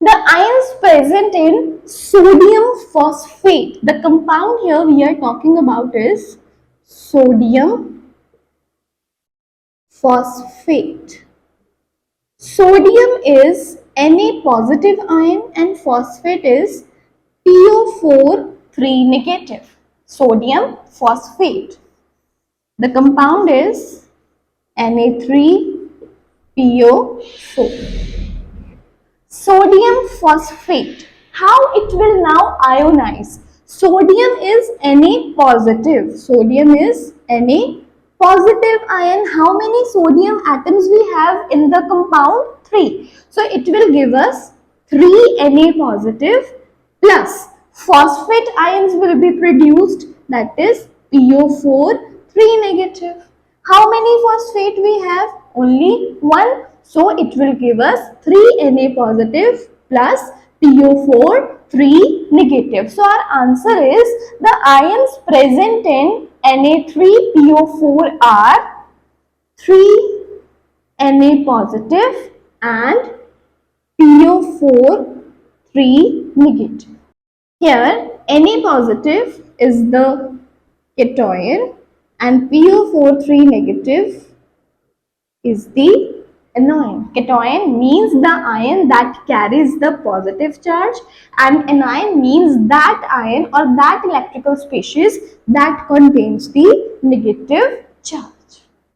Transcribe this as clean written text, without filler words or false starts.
The ions present in sodium phosphate. The compound here we are talking about is sodium phosphate. Sodium is Na positive ion and phosphate is PO4 3 negative. Sodium phosphate. The compound is Na3PO4. Sodium phosphate. How it will now ionize? Sodium is Na positive. Sodium is Na positive ion. How many sodium atoms we have in the compound? 3. So it will give us 3 Na positive plus phosphate ions will be produced, that is PO4 3 negative. How many phosphate we have? Only one. So it will give us 3 Na positive plus PO4 3 negative. So our answer is the ions present in Na3PO4 are 3 Na positive and PO4 3 negative. Here Na positive is the cation and PO4 3 negative is the anion. Cation means the ion that carries the positive charge and anion means that ion or that electrical species that contains the negative charge.